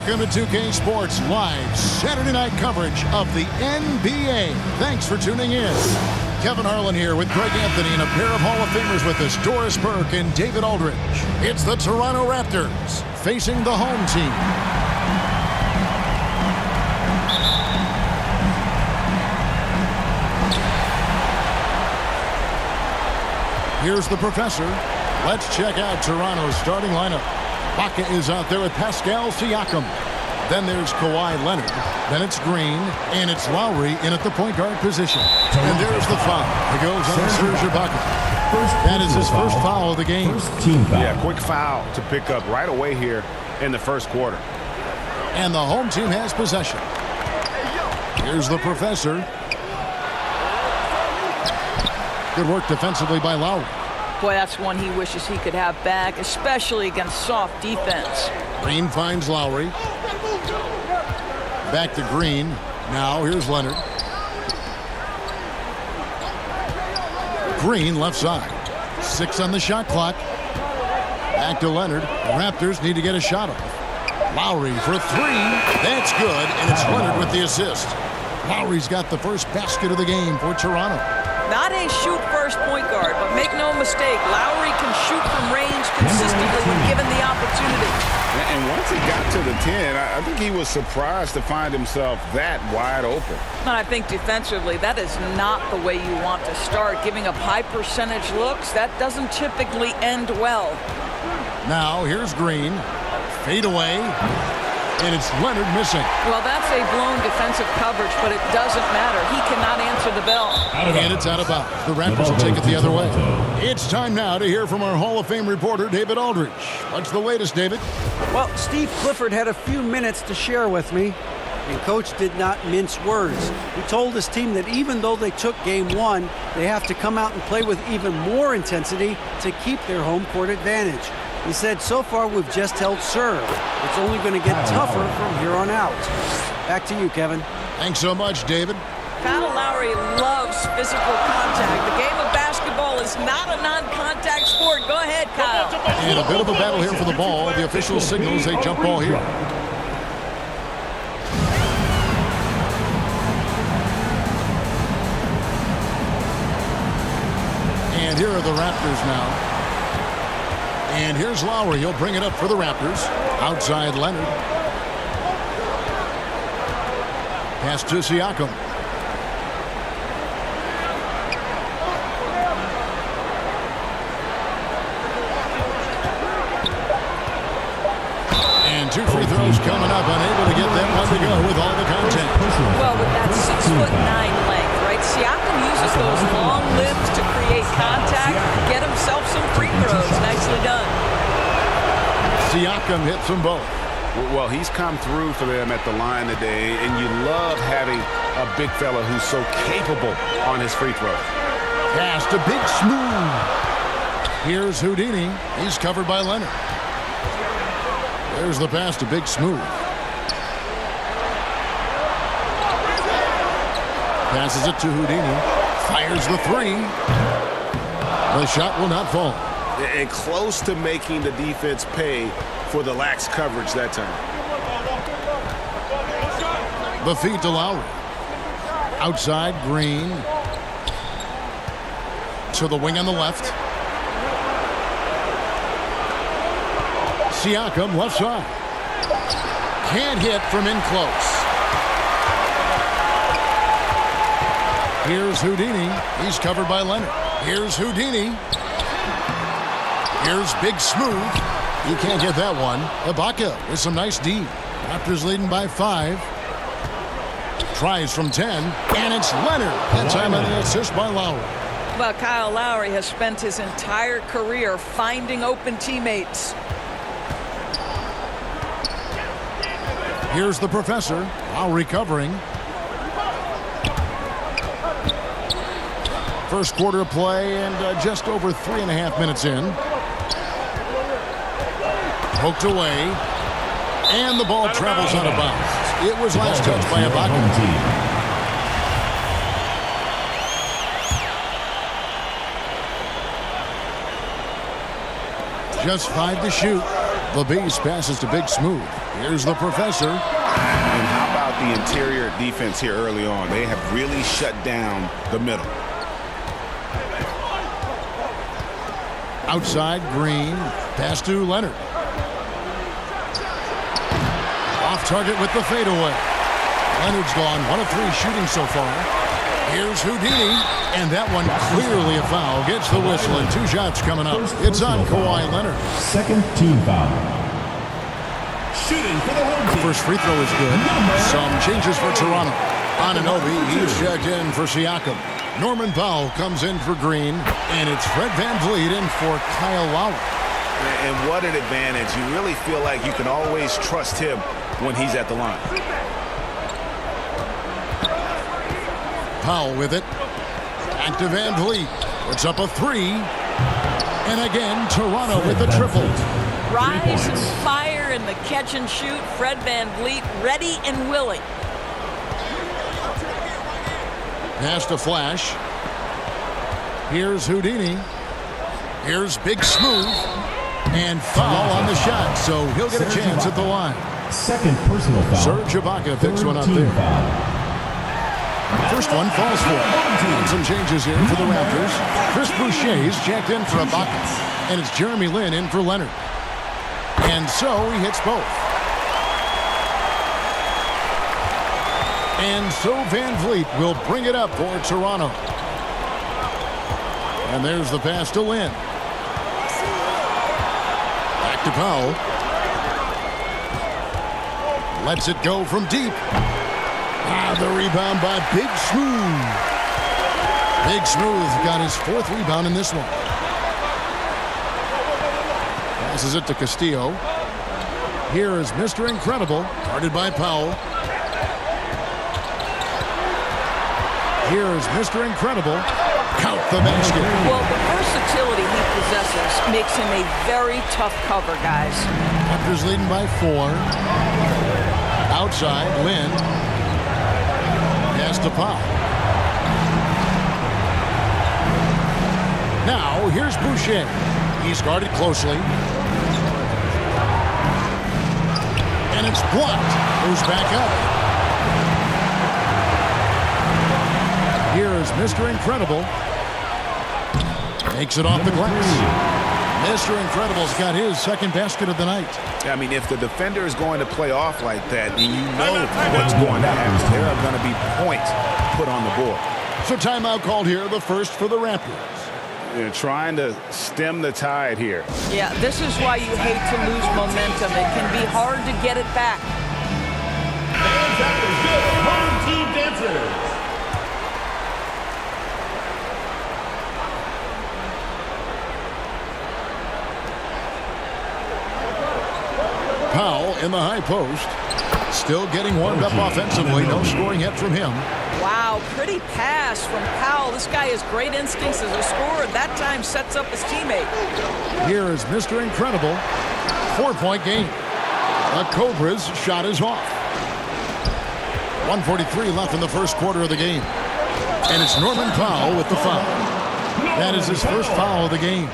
Welcome to 2K Sports live Saturday night coverage of the NBA. Thanks for tuning in. Kevin Harlan here with Greg Anthony and a pair of Hall of Famers with us, Doris Burke and David Aldridge. It's the Toronto Raptors facing the home team. Here's the professor. Let's check out Toronto's starting lineup. Baca is out there with Pascal Siakam. Then there's Kawhi Leonard. Then it's Green. And it's Lowry in at the point guard position. And there's the foul. It goes on Serge Ibaka. That is his first foul of the game. Yeah, quick foul to pick up right away here in the first quarter. And the home team has possession. Here's the professor. Good work defensively by Lowry. Boy, that's one he wishes he could have back, especially against soft defense. Green finds Lowry. Back to Green. Now here's Leonard. Green left side. 6 on the shot clock. Back to Leonard. The Raptors need to get a shot off. Lowry for 3. That's good, and it's Leonard with the assist. Lowry's got the first basket of the game for Toronto. Not a shoot-first point guard, but make no mistake, Lowry can shoot from range consistently when given the opportunity. And once he got to the 10, I think he was surprised to find himself that wide open. And I think defensively, that is not the way you want to start. Giving up high percentage looks, that doesn't typically end well. Now here's Green. Fade away. And it's Leonard missing. Well, that's a blown defensive coverage, but it doesn't matter. He cannot answer the bell. And it's out of bounds. The Raptors will take it the other way. It's time now to hear from our Hall of Fame reporter, David Aldridge. What's the latest, David? Well, Steve Clifford had a few minutes to share with me, and Coach did not mince words. He told his team that even though they took Game 1, they have to come out and play with even more intensity to keep their home court advantage. He said, so far we've just held serve. It's only going to get tougher from here on out. Back to you, Kevin. Thanks so much, David. Kyle Lowry loves physical contact. The game of basketball is not a non-contact sport. Go ahead, Kyle. And a bit of a battle here for the ball. The official signals a jump ball here. And here are the Raptors now. And here's Lowry. He'll bring it up for the Raptors. Outside Leonard. Pass to Siakam. And 2 free throws coming up. Unable to get that one to go with all the contact. Well, with that 6'9" length, right? Siakam uses those long limbs to create contact, get himself some free throws. Nicely done. Siakam hits them both. Well, he's come through for them at the line today, and you love having a big fella who's so capable on his free throws. Pass to Big Smooth. Here's Houdini. He's covered by Leonard. There's the pass to Big Smooth. Passes it to Houdini. Fires the 3. The shot will not fall. And close to making the defense pay for the lax coverage that time. The feed to Lowry. Outside, Green. To the wing on the left. Siakam, left side. Can't hit from in close. Here's Houdini. He's covered by Leonard. Here's Houdini. Here's Big Smooth. He can't get that one. Ibaka with some nice D. Raptors leading by 5. Tries from 10. And it's Leonard. That time on the assist by Lowry. Well, Kyle Lowry has spent his entire career finding open teammates. Here's the professor. Lowry covering. First quarter of play and just over 3.5 minutes in. Poked away. And the ball travels out of bounds. It was last touched by Ibaka. Just 5 to shoot. The Beast passes to Big Smooth. Here's the Professor. And how about the interior defense here early on? They have really shut down the middle. Outside, Green. Pass to Leonard. Off target with the fadeaway. Leonard's gone 1 of 3 shooting so far. Here's Houdini, and that one clearly a foul. Gets the whistle, and 2 shots coming up. It's on Kawhi Leonard. Second team foul. Shooting for the home team. First free throw is good. Some changes for Toronto. Anunoby, he's checked in for Siakam. Norman Powell comes in for Green, and it's Fred VanVleet in for Kyle Lowry. And what an advantage. You really feel like you can always trust him when he's at the line. Powell with it. Back to VanVleet. Puts up a 3. And again, Toronto with the triple. Rise and fire in the catch and shoot. Fred VanVleet ready and willing. Pass to Flash. Here's Houdini. Here's Big Smooth. And foul on the shot, so he'll get a chance at the line. Second personal foul. Serge Ibaka picks one up there. First one falls for him. And some changes here for the Raptors. Chris Boucher's checked in for Ibaka. And it's Jeremy Lin in for Leonard. And so he hits both. And so VanVleet will bring it up for Toronto. And there's the pass to Lin. Back to Powell. Lets it go from deep. The rebound by Big Smooth. Big Smooth got his 4th rebound in this one. Passes it to Castillo. Here is Mr. Incredible, guarded by Powell. Here is Mr. Incredible. Count the basket. Well, the versatility he possesses makes him a very tough cover, guys. Raptors leading by 4. Outside, Lin. Pass to Powell. Now, here's Boucher. He's guarded closely. And it's blocked. Goes back up. Here is Mr. Incredible. Makes it off the glass. Mr. Incredible's got his 2nd basket of the night. I mean, if the defender is going to play off like that, then you know what's going to happen. There are going to be points put on the board. So timeout called here, the first for the Raptors. They're trying to stem the tide here. Yeah, this is why you hate to lose momentum. It can be hard to get it back. And that was good. Home team dancers. Powell in the high post. Still getting warmed up offensively. No scoring yet from him. Wow, pretty pass from Powell. This guy has great instincts as a scorer. That time sets up his teammate. Here is Mr. Incredible. 4-point game. The Cobras shot is off. 1:43 left in the first quarter of the game. And it's Norman Powell with the foul. That is his first foul of the game.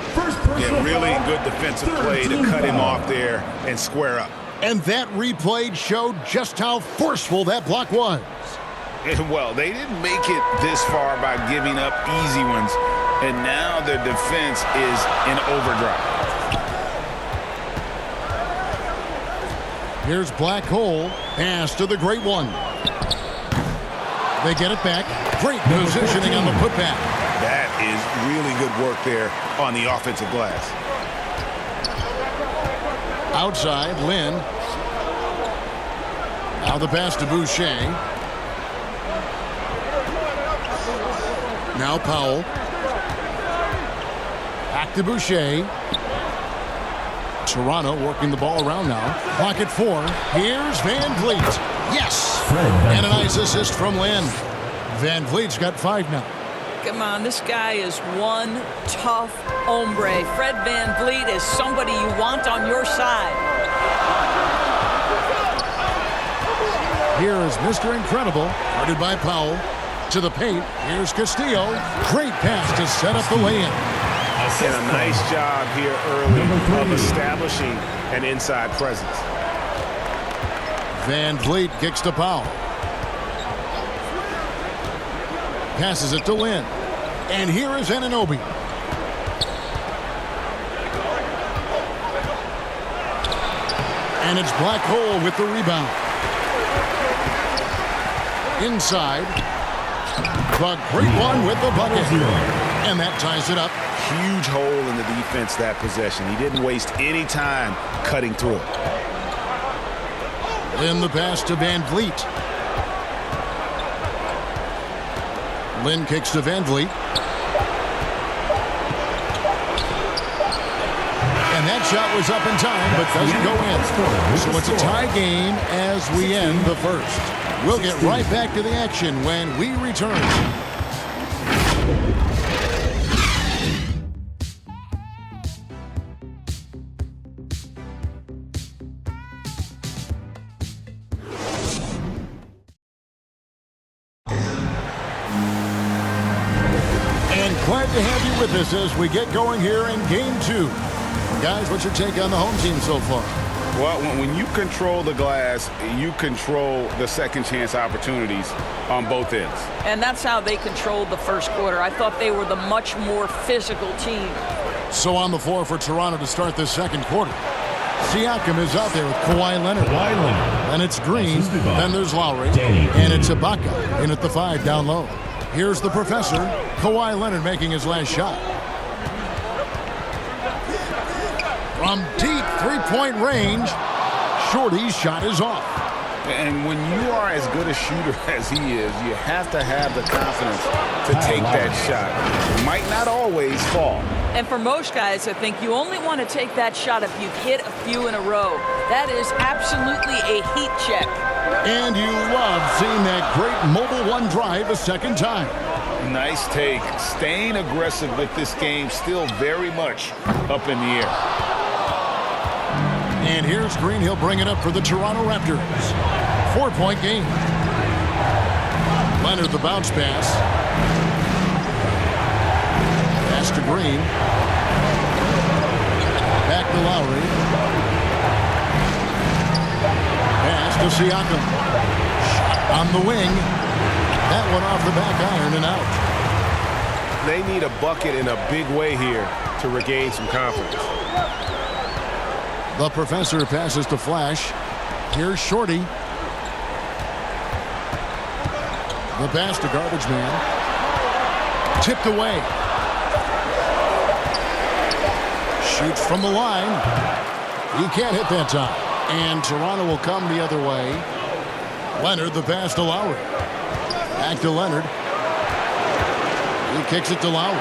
Yeah, really good defensive play to cut him off there and square up. And that replay showed just how forceful that block was. And, well, they didn't make it this far by giving up easy ones, and now their defense is in overdrive. Here's Black Hole. Pass to the Great One. They get it back. Great positioning on the putback. That is really good work there on the offensive glass. Outside, Lin. Now the pass to Boucher. Now Powell. Back to Boucher. Toronto working the ball around now. Clock at 4. Here's VanVleet. Yes! And a nice assist from Lin. VanVleet's got 5 now. Come on, this guy is one tough hombre. Fred VanVleet is somebody you want on your side. Here is Mr. Incredible, guarded by Powell. To the paint, here's Castillo. Great pass to set up the lay-in. And a nice job here early of establishing an inside presence. Van Vliet kicks to Powell. Passes it to Lynn. And here is Anunoby. And it's Black Hole with the rebound. Inside. The great one with the bucket. And that ties it up. Huge hole in the defense that possession. He didn't waste any time cutting through it. Lynn the pass to Van Vliet. Lynn kicks to Van Vliet. And that shot was up in time, but doesn't go in. So it's a tie game as we end the first. We'll get right back to the action when we return. And glad to have you with us as we get going here in Game 2. Guys, what's your take on the home team so far? Well, when you control the glass, you control the second chance opportunities on both ends. And that's how they controlled the first quarter. I thought they were the much more physical team. So on the floor for Toronto to start this second quarter. Siakam is out there with Kawhi Leonard. Then it's Green. Then there's Lowry. And it's Ibaka in at the 5 down low. Here's the professor, Kawhi Leonard making his last shot. From deep three-point range, Shorty's shot is off. And when you are as good a shooter as he is, you have to have the confidence to take that shot. It might not always fall. And for most guys, I think you only want to take that shot if you've hit a few in a row. That is absolutely a heat check. And you love seeing that great mobile one drive a second time. Nice take. Staying aggressive with this game, still very much up in the air. And here's Green. He'll bring it up for the Toronto Raptors. 4-point game. Leonard the bounce pass. Pass to Green. Back to Lowry. Pass to Siakam. Shot on the wing. That one off the back iron and out. They need a bucket in a big way here to regain some confidence. The professor passes to Flash. Here's Shorty. The pass to Garbage Man. Tipped away. Shoots from the line. He can't hit that time. And Toronto will come the other way. Leonard the pass to Lowry. Back to Leonard. He kicks it to Lowry.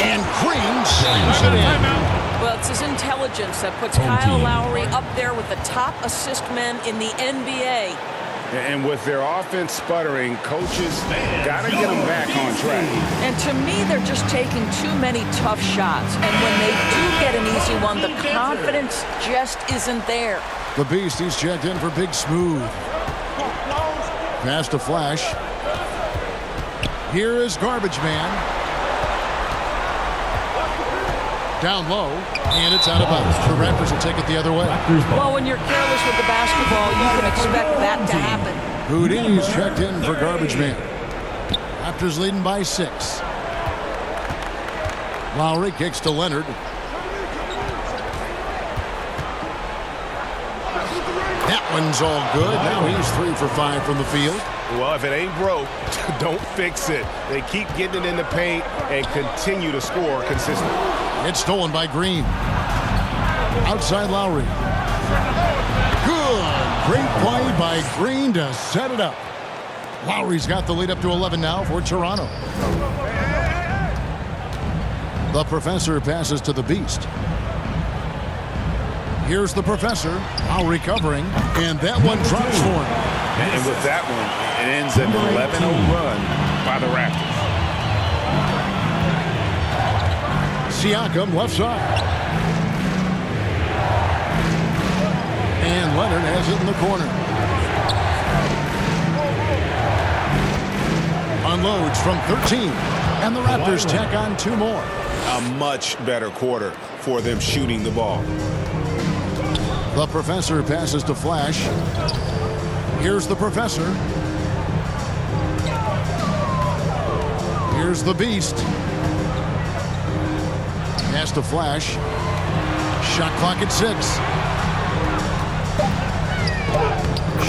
And Green slams it in. Well, it's his intelligence that puts Kyle Lowry up there with the top assist men in the NBA. And with their offense sputtering, coaches got to get them back on track. And to me, they're just taking too many tough shots. And when they do get an easy one, the confidence just isn't there. The Beast, he's checked in for Big Smooth. Pass to Flash. Here is Garbage Man. Down low, and it's out of bounds. The Raptors will take it the other way. Well, when you're careless with the basketball, you can expect that to happen. Houdini's checked in for Garbage Man. Raptors leading by 6. Lowry kicks to Leonard. That one's all good. Now he's 3 for 5 from the field. Well, if it ain't broke, don't fix it. They keep getting it in the paint and continue to score consistently. It's stolen by Green. Outside Lowry. Good. Great play by Green to set it up. Lowry's got the lead up to 11 now for Toronto. The professor passes to the Beast. Here's the professor. Lowry covering. And that one drops for him. And with that one, it ends an 11-0 run by the Raptors. Siakam left side. And Leonard has it in the corner. Unloads from 13. And the Raptors tack on 2 more. a much better quarter for them shooting the ball. The professor passes to Flash. Here's the professor. Here's the beast. Pass to Flash. Shot clock at 6.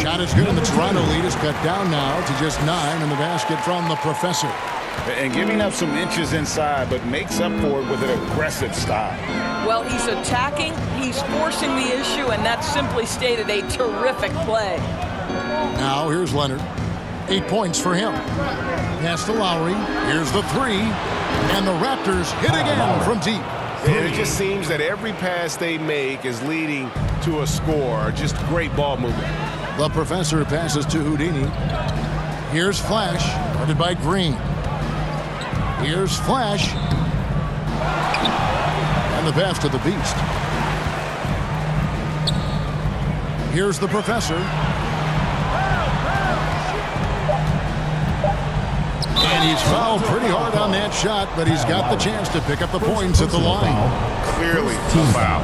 Shot is good, and the Toronto lead is cut down now to just 9 in the basket from the professor. And giving up some inches inside, but makes up for it with an aggressive style. Well, he's attacking, he's forcing the issue, and that's simply stated a terrific play. Now here's Leonard. 8 points for him. Pass to Lowry. Here's the 3. And the Raptors hit again from deep. It just seems that every pass they make is leading to a score. Just great ball movement. The professor passes to Houdini. Here's Flash, guarded by Green. Here's Flash. And the pass to the beast. Here's the professor. And he's fouled pretty hard on that shot, but he's got the chance to pick up the points at the line. Clearly a foul.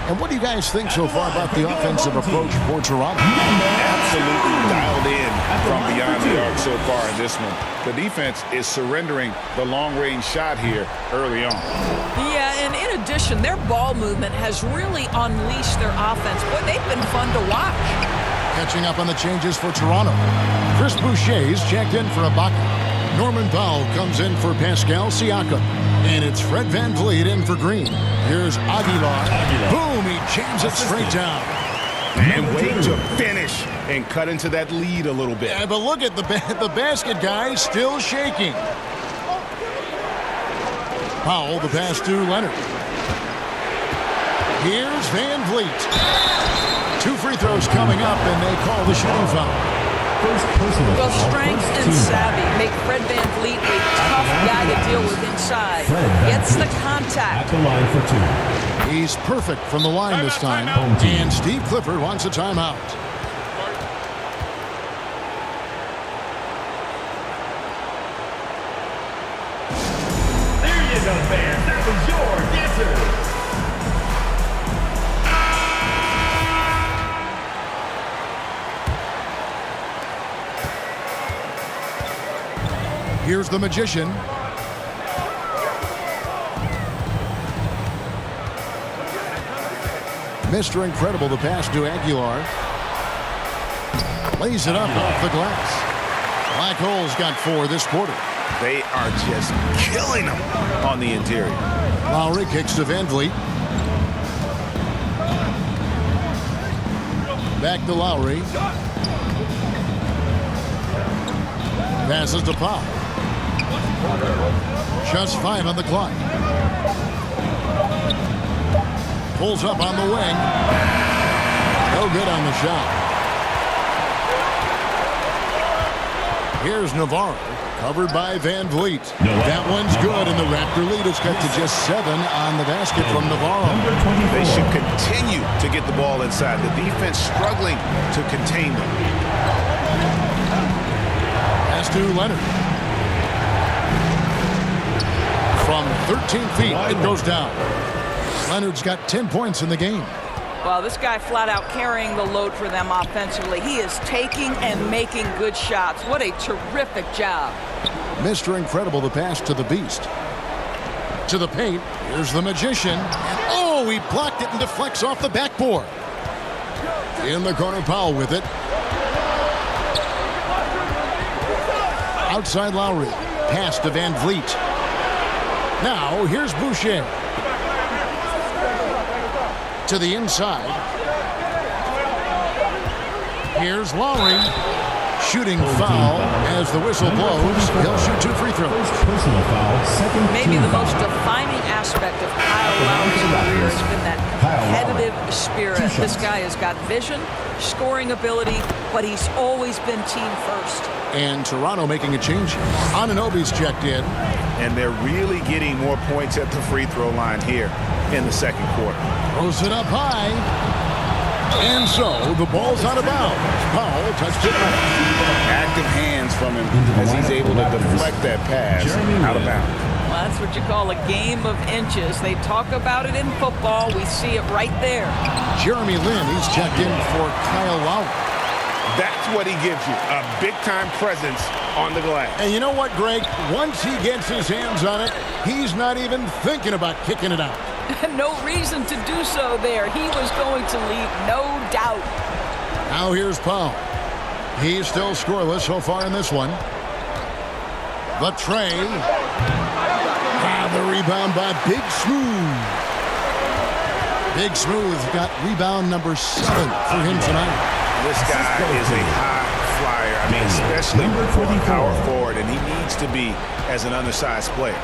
And what do you guys think so far about the offensive approach for Toronto? Absolutely dialed in from beyond the arc so far in this one. The defense is surrendering the long-range shot here early on. Yeah, and in addition, their ball movement has really unleashed their offense. Boy, they've been fun to watch. Catching up on the changes for Toronto. Chris Boucher's checked in for Ibaka. Norman Powell comes in for Pascal Siakam. And it's Fred VanVleet in for Green. Here's Aguilar. Boom, he jams it straight down. And wait to finish and cut into that lead a little bit. Yeah, but look at the basket guy still shaking. Powell, the pass to Leonard. Here's VanVleet. 2 free throws coming up, and they call the shooting foul. Well, strength and savvy make Fred VanVleet a tough guy to deal with inside. Gets the contact. At the line for 2. He's perfect from the line this time. And Steve Clifford wants a timeout. There you go, fans. That was your answer. Here's the magician. Mr. Incredible, the pass to Aguilar. Lays it up off the glass. Black Hole's got 4 this quarter. They are just killing them on the interior. Lowry kicks to VanVleet. Back to Lowry. Passes to Powell. Just 5 on the clock. Pulls up on the wing. No good on the shot. Here's Navarro, covered by VanVleet. That one's good, and the Raptor lead is cut to just 7 on the basket from Navarro. They should continue to get the ball inside. The defense struggling to contain them. Pass to Leonard. From 13 feet, it goes down. Leonard's got 10 points in the game. Well, this guy flat out carrying the load for them offensively. He is taking and making good shots. What a terrific job. Mr. Incredible, the pass to the beast. To the paint, here's the magician. And oh, he blocked it and deflects off the backboard. In the corner, Powell with it. Outside Lowry. Pass to VanVleet. Now, here's Boucher. To the inside. Here's Lowry. Shooting foul as the whistle blows. He'll shoot 2 free throws. Personal foul, second Maybe team the foul. most defining aspect of Kyle Lowry's career has been that competitive spirit. This guy has got vision, scoring ability, but he's always been team first. And Toronto making a change. Anunoby's checked in. And they're really getting more points at the free throw line here in the second quarter. Throws it up high. And so the ball's out of bounds. Powell touched it right. Active hands from him as he's able to deflect that pass out of bounds. That's what you call a game of inches. They talk about it in football. We see it right there. Jeremy Lin, he's checked in for Kyle Lowry. That's what he gives you, a big-time presence on the glass. And you know what, Greg? Once he gets his hands on it, he's not even thinking about kicking it out. No reason to do so there. He was going to leave, no doubt. Now here's Powell. He's still scoreless so far in this one. The tray. The rebound by Big Smooth. Big Smooth got rebound number 7 for him tonight. This guy is a high flyer. I mean, especially for a power forward, and he needs to be as an undersized player.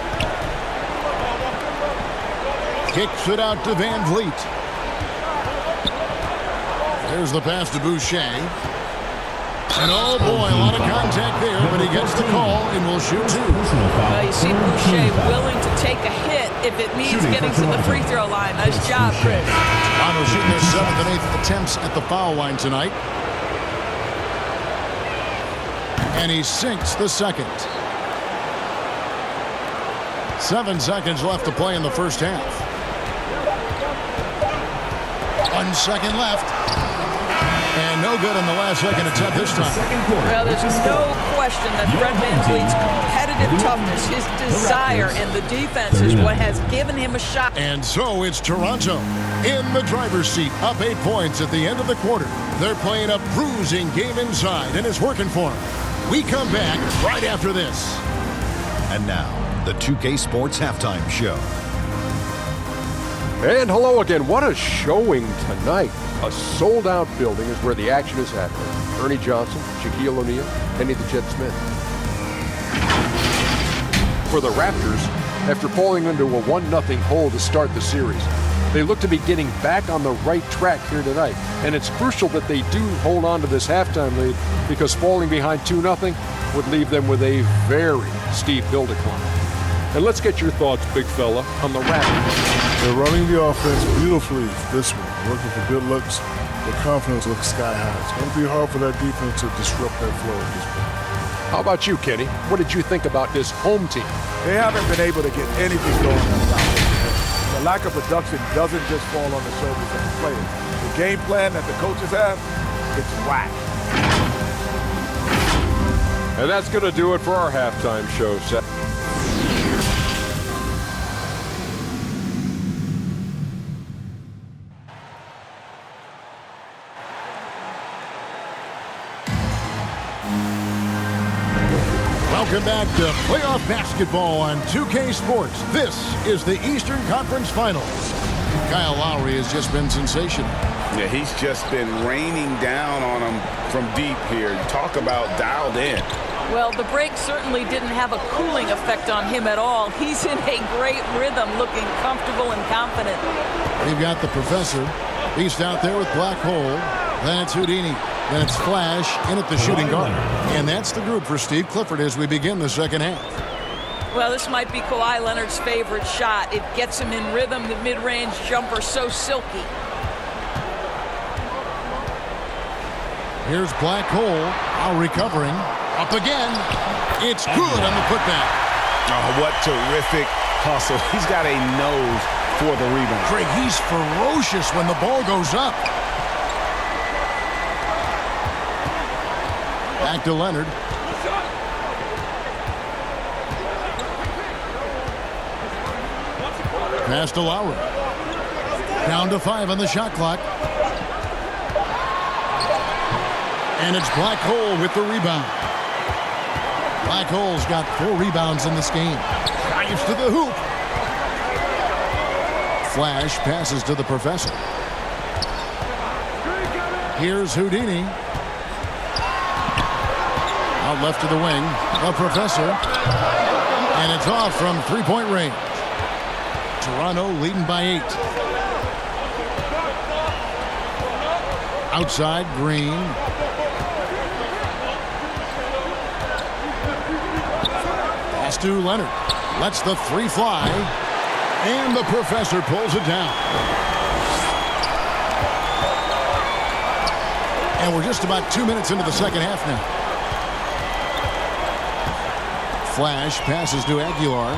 Kicks it out to Van Vliet. There's the pass to Boucher. And oh boy, a lot of contact there, but he gets the call and will shoot 2. Well, you see Boucher willing to take a hit if it means getting to the free throw line. Nice job, Chris. Toronto shooting their 7th and 8th attempts at the foul line tonight. And he sinks the second. 7 seconds left to play in the first half. 1 second left. And no good in the last second attempt this time. Well, there's no question that Fred VanVleet's competitive toughness, his desire in the defense is what has given him a shot. And so it's Toronto in the driver's seat, up 8 points at the end of the quarter. They're playing a bruising game inside, and it's working for them. We come back right after this. And now, the 2K Sports Halftime Show. And hello again. What a showing tonight. A sold-out building is where the action is happening. Ernie Johnson, Shaquille O'Neal, Kenny the Jet Smith. For the Raptors, after falling into a 1-0 hole to start the series, they look to be getting back on the right track here tonight. And it's crucial that they do hold on to this halftime lead because falling behind 2-0 would leave them with a very steep hill to climb. And let's get your thoughts, big fella, on the Raptors. They're running the offense beautifully this one. Looking for good looks. Their confidence looks sky high. It's going to be hard for that defense to disrupt that flow at this point. How about you, Kenny? What did you think about this home team? They haven't been able to get anything going on the offense. The lack of production doesn't just fall on the shoulders of the players. The game plan that the coaches have, it's whack. And that's going to do it for our halftime show, Seth. Welcome back to playoff basketball on 2K Sports. This is the Eastern Conference Finals. Kyle Lowry has just been sensational. Yeah, he's just been raining down on him from deep here. Talk about dialed in. Well, the break certainly didn't have a cooling effect on him at all. He's in a great rhythm, looking comfortable and confident. We've got the professor. He's out there with Black Hole. Then it's Houdini. Then it's Flash in at the shooting guard. And that's the group for Steve Clifford as we begin the second half. Well, this might be Kawhi Leonard's favorite shot. It gets him in rhythm. The mid-range jumper so silky. Here's Black Hole. Now recovering. Up again. It's good on the putback. Oh, what terrific hustle. He's got a nose for the rebound. Greg, he's ferocious when the ball goes up. Back to Leonard. Pass to Lowry. Down to 5 on the shot clock. And it's Black Hole with the rebound. Black Hole's got 4 rebounds in this game. Drives to the hoop. Flash passes to the professor. Here's Houdini. Out left to the wing. The professor. And it's off from three-point range. Toronto leading by 8. Outside, Green. Pass to Leonard. Lets the 3 fly. And the professor pulls it down. And we're just about 2 minutes into the second half now. Flash passes to Aguilar.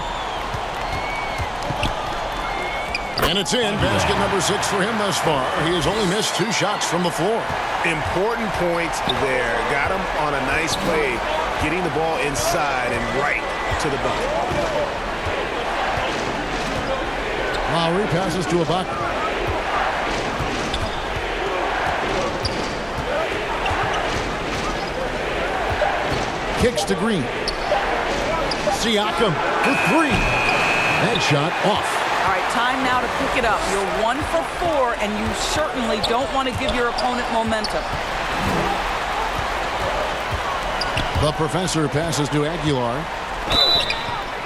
And it's in. Basket number 6 for him thus far. He has only missed 2 shots from the floor. Important points there. Got him on a nice play, getting the ball inside and right to the bucket. Lowry passes to Ibaka. Kicks to Green. Siakam for 3. That shot off. All right, time now to pick it up. You're 1 for 4, and you certainly don't want to give your opponent momentum. The professor passes to Aguilar.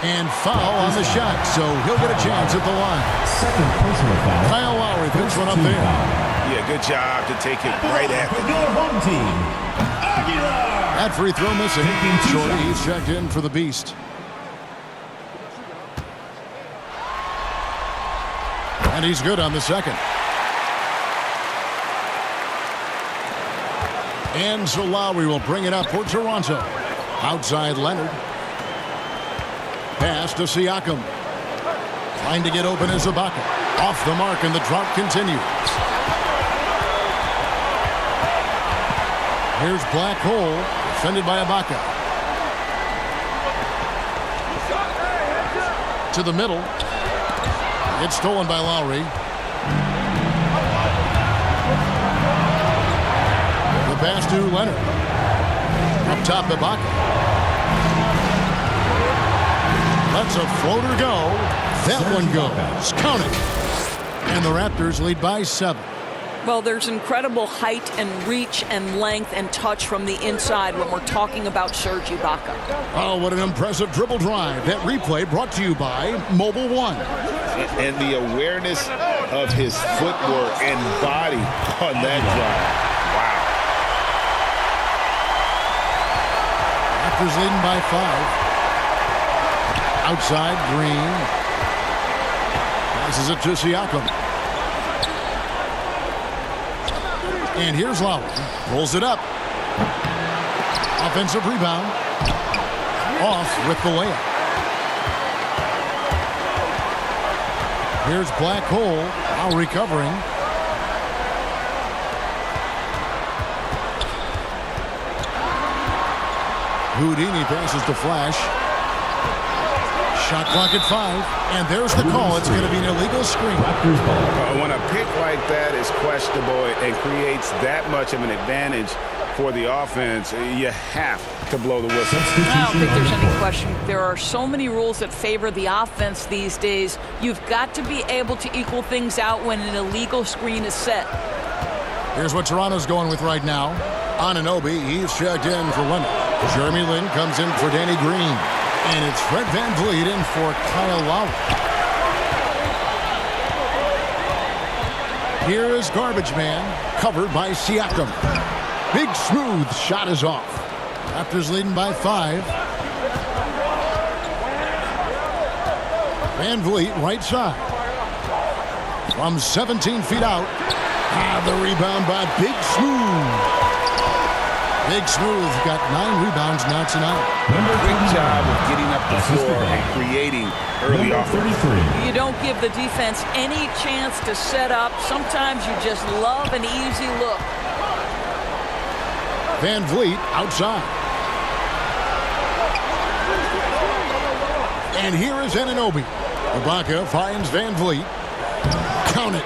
And foul on the shot, so he'll get a chance at the line. Second personal foul. Kyle Lowry puts one up there. Yeah, good job to take it right at For them. your home team, Aguilar. That free throw missing. Shorty, he's checked in for the Beast. And he's good on the second. And so Lowry will bring it up for Toronto. Outside Leonard. Pass to Siakam. Trying to get open is Ibaka. Off the mark, and the drought continues. Here's Black Hole, defended by Ibaka. To the middle. It's stolen by Lowry. The pass to Leonard. Up top, Ibaka. Lets a floater go. That one goes. Count it. And the Raptors lead by 7. Well, there's incredible height and reach and length and touch from the inside when we're talking about Serge Ibaka. Oh, what an impressive dribble drive. That replay brought to you by Mobile One. And the awareness of his footwork and body on that drive. Wow. Raptors leading by 5. Outside, Green. Passes it to Siakam. And here's Lowry. Pulls it up. Offensive rebound. Off with the layup. Here's Black Hole. Now recovering. Houdini passes to Flash. Shot clock at 5. And there's the call. It's going to be an illegal screen. When a pick like that is questionable and creates that much of an advantage for the offense, you have to blow the whistle. I don't think there's any question. There are so many rules that favor the offense these days. You've got to be able to equal things out when an illegal screen is set. Here's what Toronto's going with right now. Anunoby, he's checked in for Leonard. Jeremy Lin comes in for Danny Green. And it's Fred VanVleet in for Kyle Lowry. Here is Garbage Man, covered by Siakam. Big smooth shot is off. Raptors leading by 5. VanVleet right side. From 17 feet out. The rebound by Big Smooth. Big Smooth got 9 rebounds now tonight. Great job of getting up the floor and creating early offense. You don't give the defense any chance to set up. Sometimes you just love an easy look. VanVleet outside. And here is Anunoby. Ibaka finds VanVleet. Count it.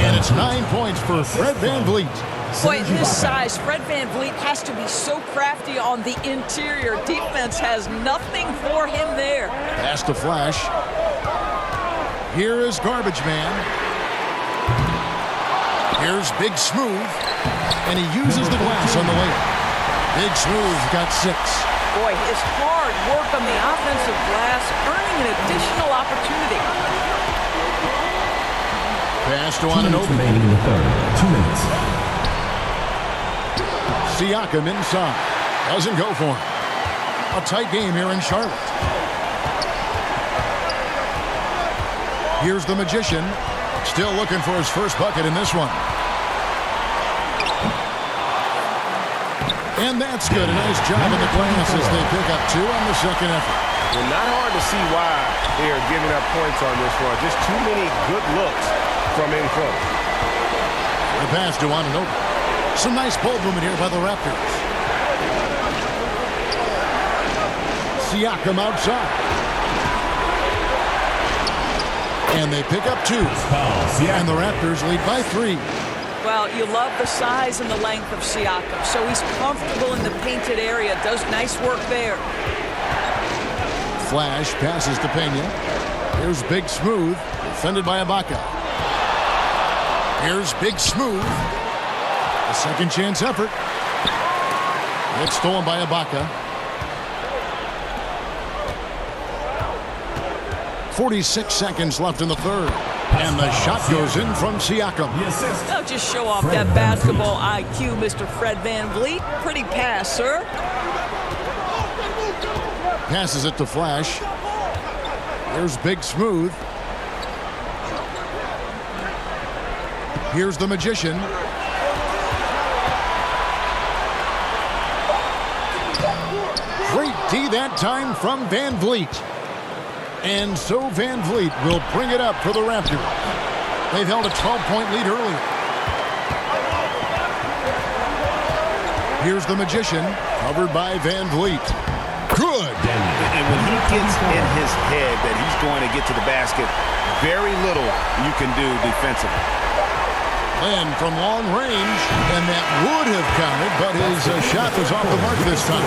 And it's 9 points for Fred VanVleet. Boy, at this size, Fred VanVleet has to be so crafty on the interior. Defense has nothing for him there. Pass to Flash. Here is Garbage Man. Here's Big Smooth. And he uses the glass on the layup. Big Smooth got 6. Boy, his hard work on the offensive glass, earning an additional opportunity. Pass to Anunoby. Remaining in the third. 2 minutes. Siakam inside. Doesn't go for him. A tight game here in Charlotte. Here's the Magician. Still looking for his first bucket in this one. And that's good. A nice job in the glass as they pick up 2 on the second effort. Well, not hard to see why they are giving up points on this one. Just too many good looks from in close. The pass to Ananobi. Some nice ball movement here by the Raptors. Siakam outside. And they pick up 2. And the Raptors lead by 3. Well, you love the size and the length of Siakam. So he's comfortable in the painted area. Does nice work there. Flash passes to Pena. Here's Big Smooth. Defended by Ibaka. Here's Big Smooth. A second chance effort. It's stolen by Ibaka. 46 seconds left in the third. And the shot goes in from Siakam. Don't just show off that basketball IQ, Mr. Fred VanVleet. Pretty pass, sir. Passes it to Flash. Here's Big Smooth. Here's the Magician. Great D that time from VanVleet. And so VanVleet will bring it up for the Raptors. They've held a 12-point lead earlier. Here's the Magician, covered by VanVleet. Good. And when he gets in his head that he's going to get to the basket, very little you can do defensively. And from long range, and that would have counted, but his shot was off the mark this time.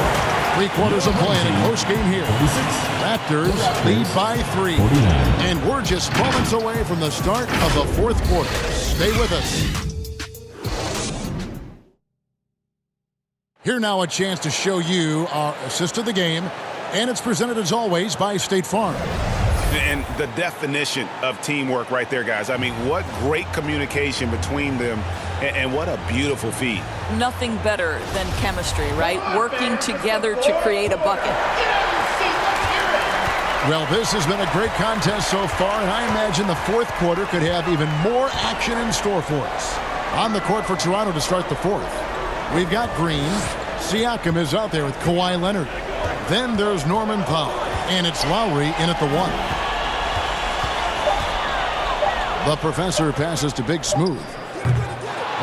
3/4 of play in a close game here. Raptors lead by 3. And we're just moments away from the start of the 4th quarter. Stay with us. Here now a chance to show you our assist of the game. And it's presented as always by State Farm. And the definition of teamwork right there, guys. I mean, what great communication between them, and what a beautiful feat. Nothing better than chemistry, right? Working together to create a bucket. Well, this has been a great contest so far, and I imagine the 4th quarter could have even more action in store for us. On the court for Toronto to start the 4th. We've got Green. Siakam is out there with Kawhi Leonard. Then there's Norman Powell, and it's Lowry in at the 1. The Professor passes to Big Smooth.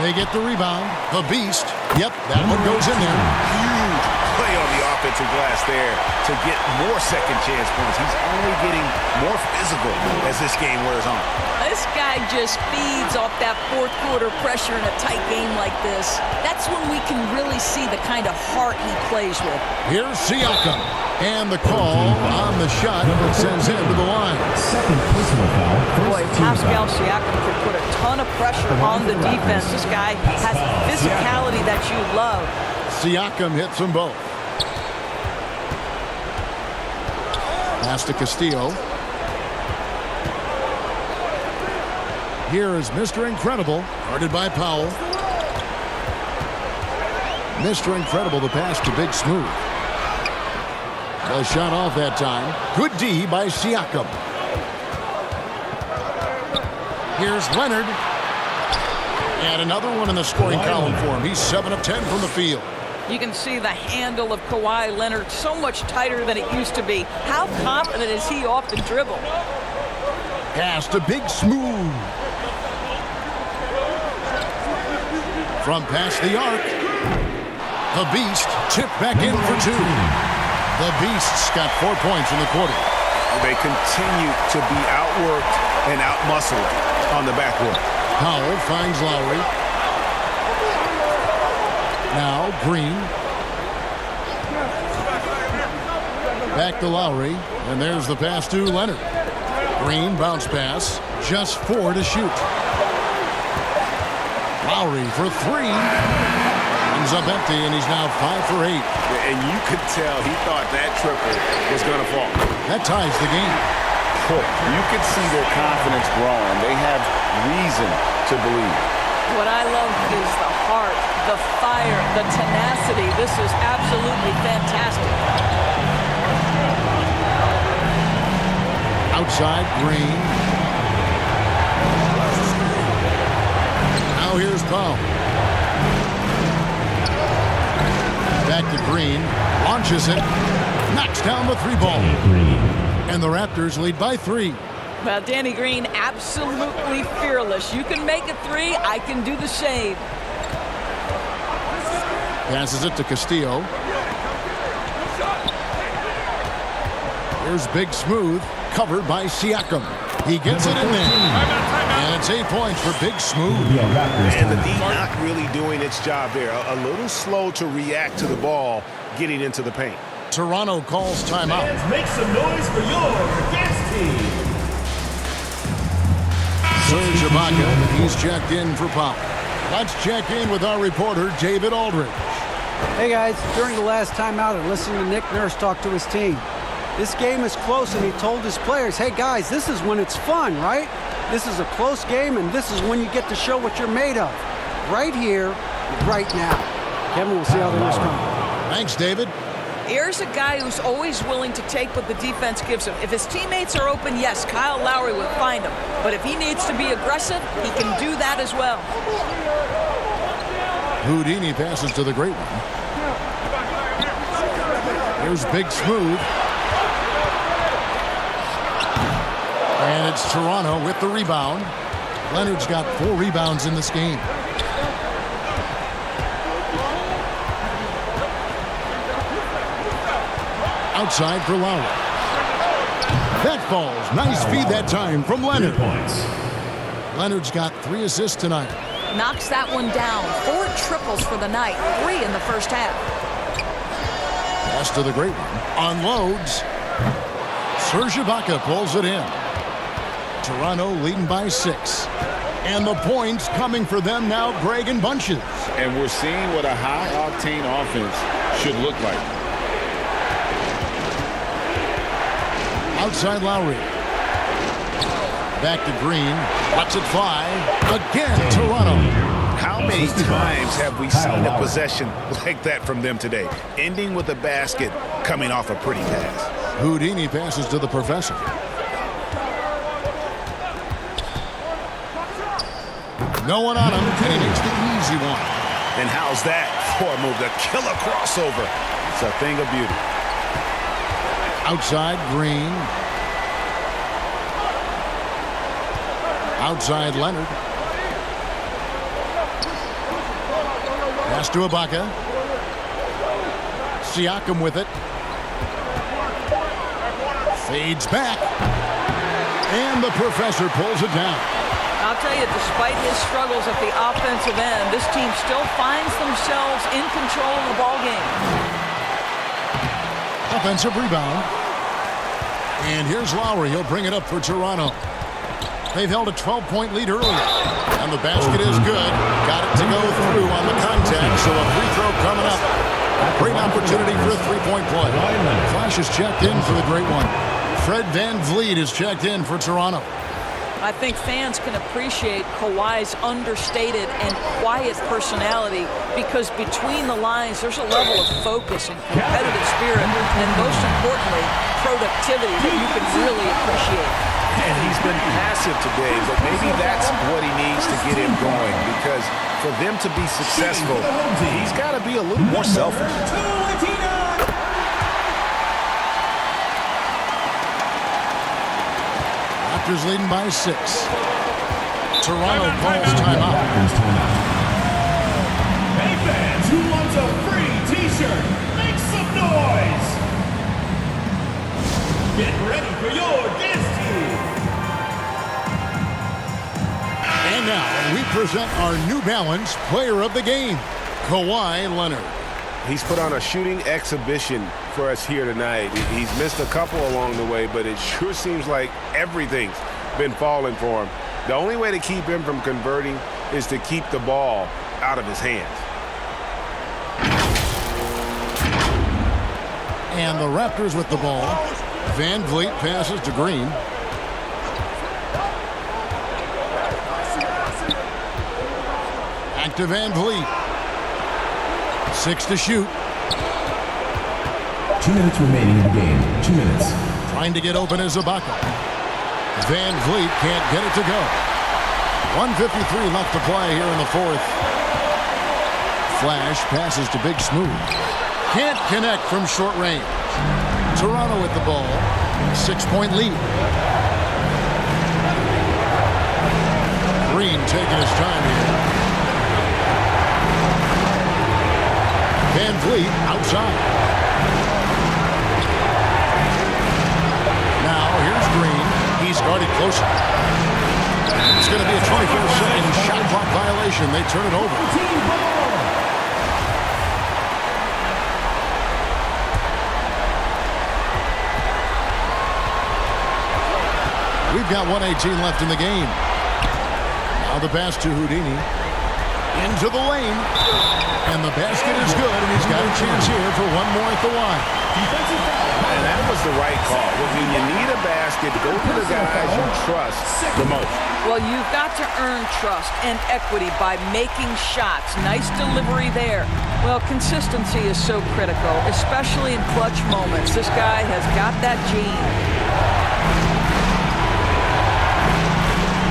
They get the rebound. The Beast. Yep, that one goes in there. Huge play on the offensive glass there to get more second chance points. He's only getting more physical as this game wears on. This guy just feeds off that 4th quarter pressure in a tight game like this. That's when we can really see the kind of heart he plays with. Here's Siakam. And the call on the shot that sends him to the line. Boy, Pascal Siakam could put a ton of pressure on the defense. This guy has physicality that you love. Siakam hits them both. Pass to Castillo. Here is Mr. Incredible, guarded by Powell. Mr. Incredible, the pass to Big Smooth. The shot off that time. Good D by Siakam. Here's Leonard. And another one in the scoring column for him. He's 7 of 10 from the field. You can see the handle of Kawhi Leonard so much tighter than it used to be. How confident is he off the dribble? Pass to Big Smooth. From past the arc. The Beast tipped back in for 2. The Beasts got 4 points in the quarter. They continue to be outworked and outmuscled on the backcourt. Powell finds Lowry. Now Green. Back to Lowry. And there's the pass to Leonard. Green bounce pass. Just 4 to shoot. Lowry for 3. Comes up empty, and he's now 5 for 8. And you could tell he thought that triple was going to fall. That ties the game. You could see their confidence growing. They have reason to believe. What I love is the heart, the fire, the tenacity. This is absolutely fantastic. Outside, Green. Now here's Powell. Back to Green. Launches it. Knocks down the 3 ball. And the Raptors lead by 3. Well, Danny Green, absolutely fearless. You can make a 3, I can do the same. Passes it to Castillo. Here's Big Smooth, covered by Siakam. He gets it in there. And it's 8 points for Big Smooth. And the D not really doing its job there. A little slow to react to the ball getting into the paint. Toronto calls timeout. Fans, make some noise for your guest team. Serge Ibaka, he's checked in for Pop. Let's check in with our reporter, David Aldridge. Hey guys, during the last timeout, I listened to Nick Nurse talk to his team. This game is close, and he told his players, hey guys, this is when it's fun, right? This is a close game, and this is when you get to show what you're made of. Right here, right now. Kevin, we'll see how they respond. Thanks, David. Here's a guy who's always willing to take what the defense gives him. If his teammates are open, yes, Kyle Lowry would find him. But if he needs to be aggressive, he can do that as well. Houdini passes to the great one. Here's Big Smooth. And it's Toronto with the rebound. Leonard's got 4 rebounds in this game. Outside for Lowry. That falls. Nice feed that time from Leonard. Leonard's got 3 assists tonight. Knocks that one down. 4 triples for the night. 3 in the first half. Pass to the great one. Unloads. Serge Ibaka pulls it in. Toronto leading by 6. And the points coming for them now, Greg, in bunches. And we're seeing what a high-octane offense should look like. Outside Lowry. Back to Green. Lets it fly. Again, Toronto. How many times have we seen a possession like that from them today? Ending with a basket, coming off a pretty pass. Houdini passes to the professor. No one on him, and he makes the easy one. And how's that for a move? The killer crossover. It's a thing of beauty. Outside Green. Outside Leonard. Pass to Ibaka. Siakam with it. Fades back. And the professor pulls it down. I'll tell you, despite his struggles at the offensive end, this team still finds themselves in control of the ball game. Offensive rebound. And here's Lowry. He'll bring it up for Toronto. They've held a 12-point lead earlier. And the basket is good. Got it to go through on the contact, so a free throw coming up. Great opportunity for a three-point play. Flash is checked in for the great one. Fred VanVleet is checked in for Toronto. I think fans can appreciate Kawhi's understated and quiet personality because between the lines, there's a level of focus and competitive spirit, and most importantly, productivity that you can really appreciate. And he's been passive today, but maybe that's what he needs to get him going, because for them to be successful, he's got to be a little more selfish. Raptors leading by 6. Toronto calls timeout. Hey fans, who wants a free t-shirt? Make some noise! Get ready for your guest team! And now we present our New Balance Player of the Game, Kawhi Leonard. He's put on a shooting exhibition for us here tonight. He's missed a couple along the way, but it sure seems like everything's been falling for him. The only way to keep him from converting is to keep the ball out of his hands. And the Raptors with the ball. VanVleet passes to Green. Back to VanVleet. 6 to shoot. 2 minutes remaining in the game. 2 minutes. Trying to get open is Ibaka. VanVleet can't get it to go. 1:53 left to play here in the fourth. Flash passes to Big Smooth. Can't connect from short range. Toronto with the ball. 6-point lead. Green taking his time here. Van Vliet outside. Now here's Green. He's guarded closer. It's going to be a 24-second shot clock violation. They turn it over. We've got 1:18 left in the game. Now the pass to Houdini. Into the lane. And the basket is good, and he's got a chance here for one more at the line. And that was the right call. When you need a basket, go to the guys you trust the most. Well, you've got to earn trust and equity by making shots. Nice delivery there. Well, consistency is so critical, especially in clutch moments. This guy has got that gene.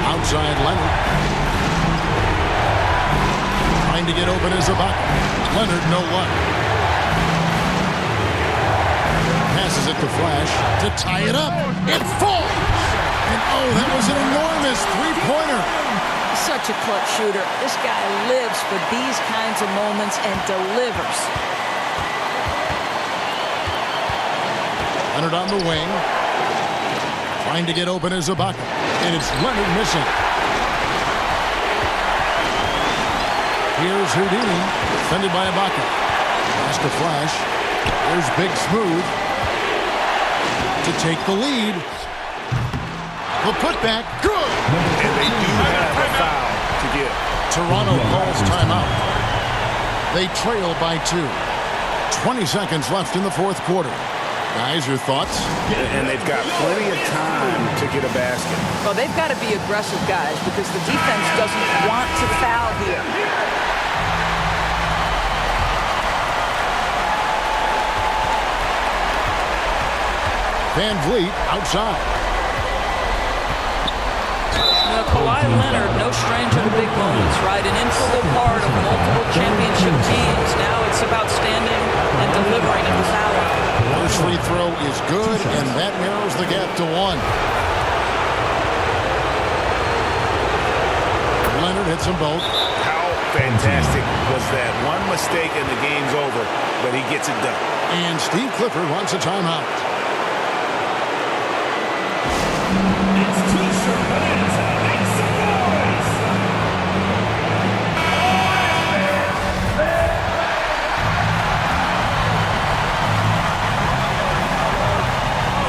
Outside Leonard. Trying to get open as Ibaka. Leonard, no luck. Passes it to Flash to tie it up. It falls! And oh, that was an enormous three-pointer. Such a clutch shooter. This guy lives for these kinds of moments and delivers. Leonard on the wing. Trying to get open as Ibaka. And it's Leonard missing. Here's Houdini, defended by Ibaka. Pass to Flash. There's Big Smooth to take the lead. The putback, good! And they do have a foul to give. Toronto calls timeout. They trail by 2. 20 seconds left in the fourth quarter. Guys, your thoughts? And they've got plenty of time to get a basket. Well, they've got to be aggressive, guys, because the defense doesn't want to foul here. Van Vliet outside. Now, Kawhi Leonard, no stranger to big moments, right? An integral part of multiple championship teams. Now it's about standing and delivering at the foul line. First free throw is good, and that narrows the gap to 1. Leonard hits them both. How fantastic was that? One mistake and the game's over, but he gets it done. And Steve Clifford wants a timeout. It's T-shirt Bonanza. Make some noise.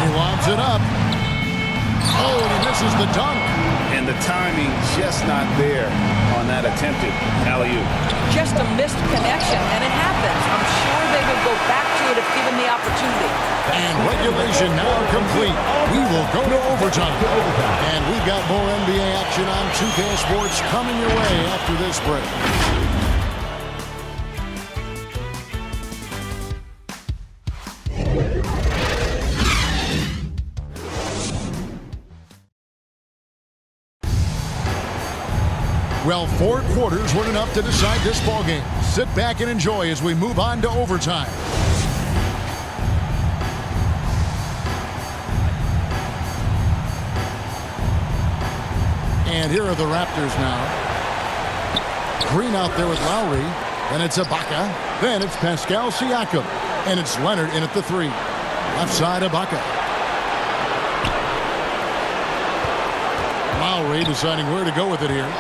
He lobs it up. Oh, and he misses the dunk. And the timing just not there on that attempted alley-oop. Just a missed connection, and it happens. I'm sure they would go back to it if given the opportunity. And regulation now complete. We will go to overtime. And we've got more NBA action on 2K Sports coming your way after this break. Well, 4 quarters weren't enough to decide this ballgame. Sit back and enjoy as we move on to overtime. And here are the Raptors now. Green out there with Lowry. Then it's Ibaka. Then it's Pascal Siakam. And it's Leonard in at the 3. Left side, Ibaka. Lowry deciding where to go with it here.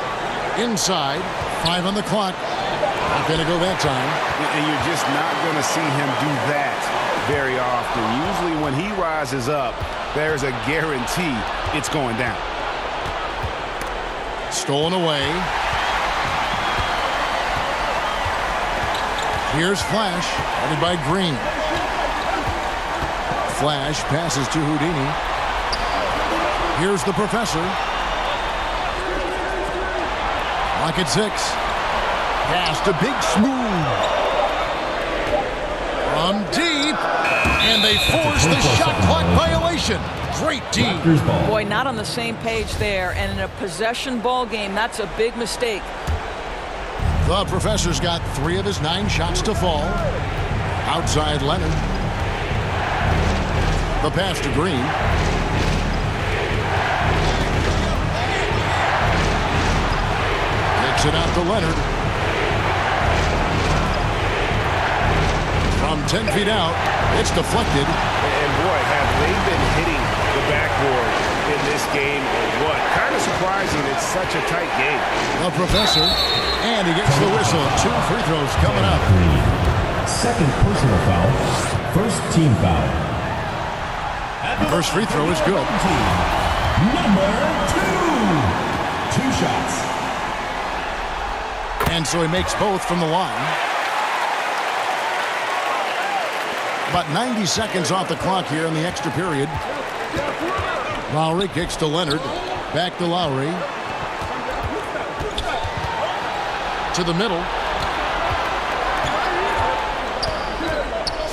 Inside, 5 on the clock. Not going to go that time. And you're just not going to see him do that very often. Usually when he rises up, there's a guarantee it's going down. Stolen away. Here's Flash, headed by Green. Flash passes to Houdini. Here's the Professor. Lock at 6. Pass to Big Smooth. From deep. And they force the shot clock violation. Great team. Boy, not on the same page there. And in a possession ball game, that's a big mistake. The Professor's got 3 of his 9 shots to fall. Outside Leonard. The pass to Green. Takes it out to Leonard. From 10 feet out, it's deflected. And boy, have they been hitting the backboard in this game or what? Kind of surprising. It's such a tight game. The professor, and he gets the whistle. 2 free throws coming up. Second personal foul. First team foul. First free throw is good. Number 2. 2 shots. And so he makes both from the line. About 90 seconds off the clock here in the extra period. Lowry kicks to Leonard. Back to Lowry. To the middle.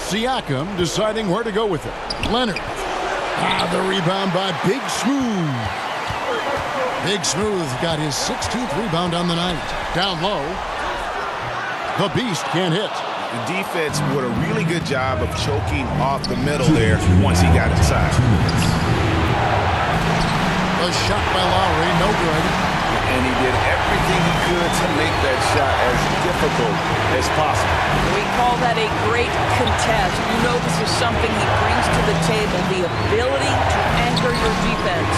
Siakam deciding where to go with it. Leonard. The rebound by Big Smooth. Big Smooth got his 16th rebound on the night. Down low. The Beast can't hit. The defense did a really good job of choking off the middle there once he got inside. A shot by Lowry, no good. And he did everything he could to make that shot as difficult as possible. We call that a great contest. You know this is something he brings to the table, the ability to anchor your defense.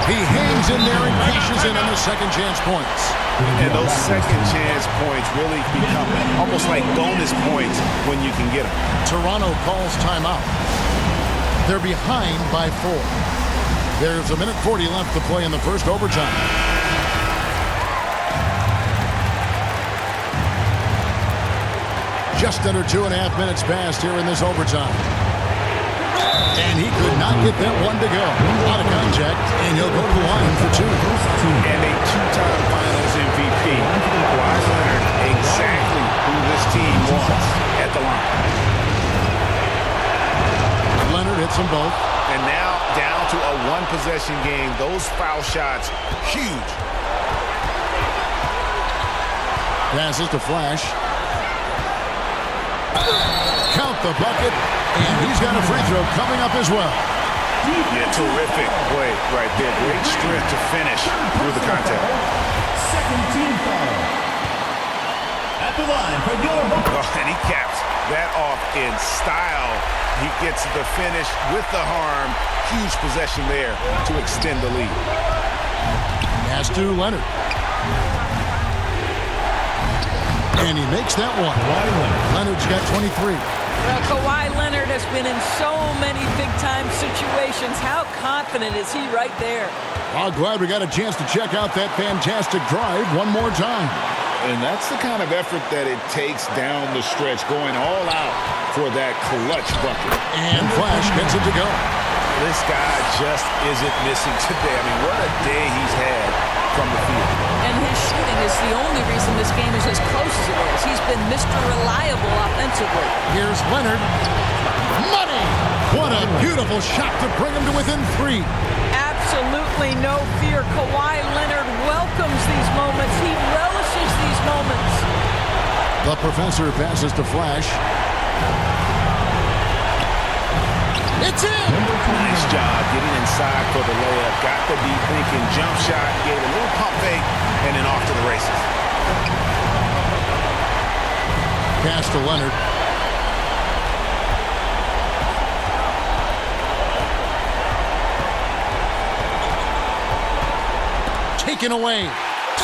He hangs in there and cashes in on the second chance points. And those second chance points really become almost like bonus points when you can get them. Toronto calls timeout. They're behind by 4. There's a minute 40 left to play in the first overtime. Just under 2.5 minutes passed here in this overtime. And he could not get that one to go. Out of contact, and he'll go to the line for 2. And a 2-time Finals MVP. Kawhi Leonard, exactly who this team wants at the line. Leonard hits them both. And now down to a 1-possession game. Those foul shots, huge. Passes to Flash. Count the bucket, and he's got a free throw coming up as well. Yeah, terrific play right there. Great strength to finish through the contact. Second team foul. At the line for your Oh, and he caps that off in style. He gets the finish with the harm. Huge possession there to extend the lead. Pass to Leonard. And he makes that one. Leonard's got 23. Well, Kawhi Leonard has been in so many big-time situations. How confident is he right there? Oh, glad we got a chance to check out that fantastic drive one more time. And that's the kind of effort that it takes down the stretch, going all out for that clutch bucket. And Flash gets it to go. This guy just isn't missing today. I mean, what a day he's had from the field. And his shooting is the only reason this game is as close as it is. He's been Mr. Reliable offensively. Here's Leonard. Money! What a beautiful shot to bring him to within 3. Absolutely no fear. Kawhi Leonard welcomes these moments. He relishes these moments. The professor passes to Flash. It's in! Nice job getting inside for the layup. Got the deep thinking jump shot, gave a little pump fake, and then off to the races. Pass to Leonard. Taken away.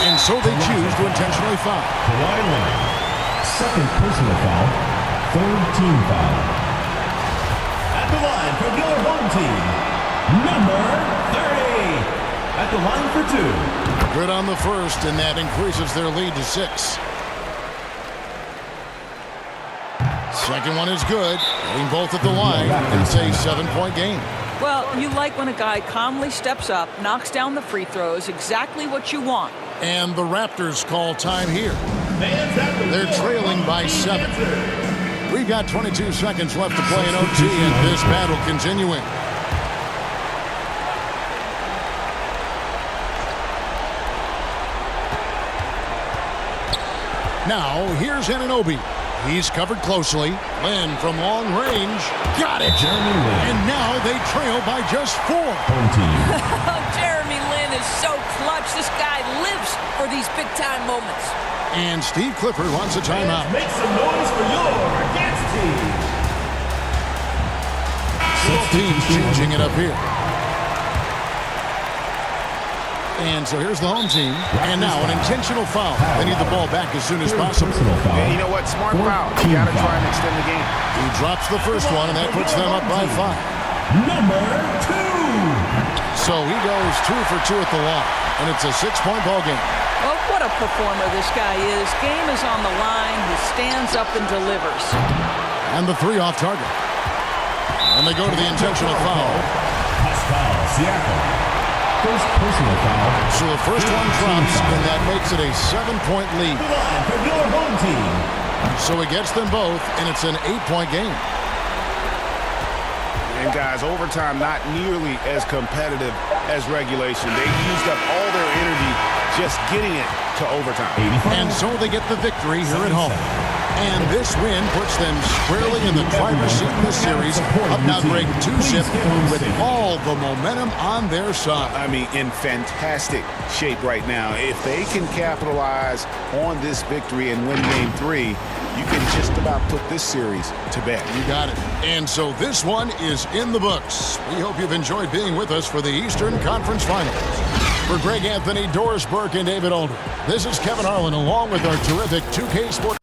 And so they choose to intentionally foul. Kawhi Leonard. Second personal foul. Third team foul. At the line for your home team, number 30. At the line for 2. Good on the first, and that increases their lead to 6. Second one is good. Getting both at the line. It's a 7-point game. Well, you like when a guy calmly steps up, knocks down the free throws, exactly what you want. And the Raptors call time here. They're trailing by 7. We've got 22 seconds left to play in OT, and this battle continuing. Now, here's Anunoby. He's covered closely. Lynn from long range. Got it. Jeremy Lin. And now they trail by just 4. Home team. Jeremy Lin is so clutch. This guy lives for these big-time moments. And Steve Clifford wants a timeout. Make some noise for your against team. Both teams changing it up here. And so here's the home team. And now an intentional foul. They need the ball back as soon as possible. Yeah, you know what? Smart foul. You got to try and extend the game. He drops the first one, and that puts them up by 5. Number 2. So he goes 2 for 2 at the line. And it's a 6-point ball game. Well, what a performer this guy is. Game is on the line. He stands up and delivers. And the 3 off target. And they go to the intentional foul. Pascal Siakam. First personal foul. So the first one drops, and that makes it a 7-point lead. The line for your home team. So he gets them both, and it's an 8-point game. And guys, overtime not nearly as competitive as regulation. They used up all their energy just getting it to overtime. And so they get the victory here at home. And this win puts them squarely in the driver's seat in the series, up now grade 2-zip with all the momentum on their side. I mean, in fantastic shape right now. If they can capitalize on this victory and win game 3, you can just about put this series to bed. You got it. And so this one is in the books. We hope you've enjoyed being with us for the Eastern Conference Finals. For Greg Anthony, Doris Burke, and David Alder, this is Kevin Harlan along with our terrific 2K Sports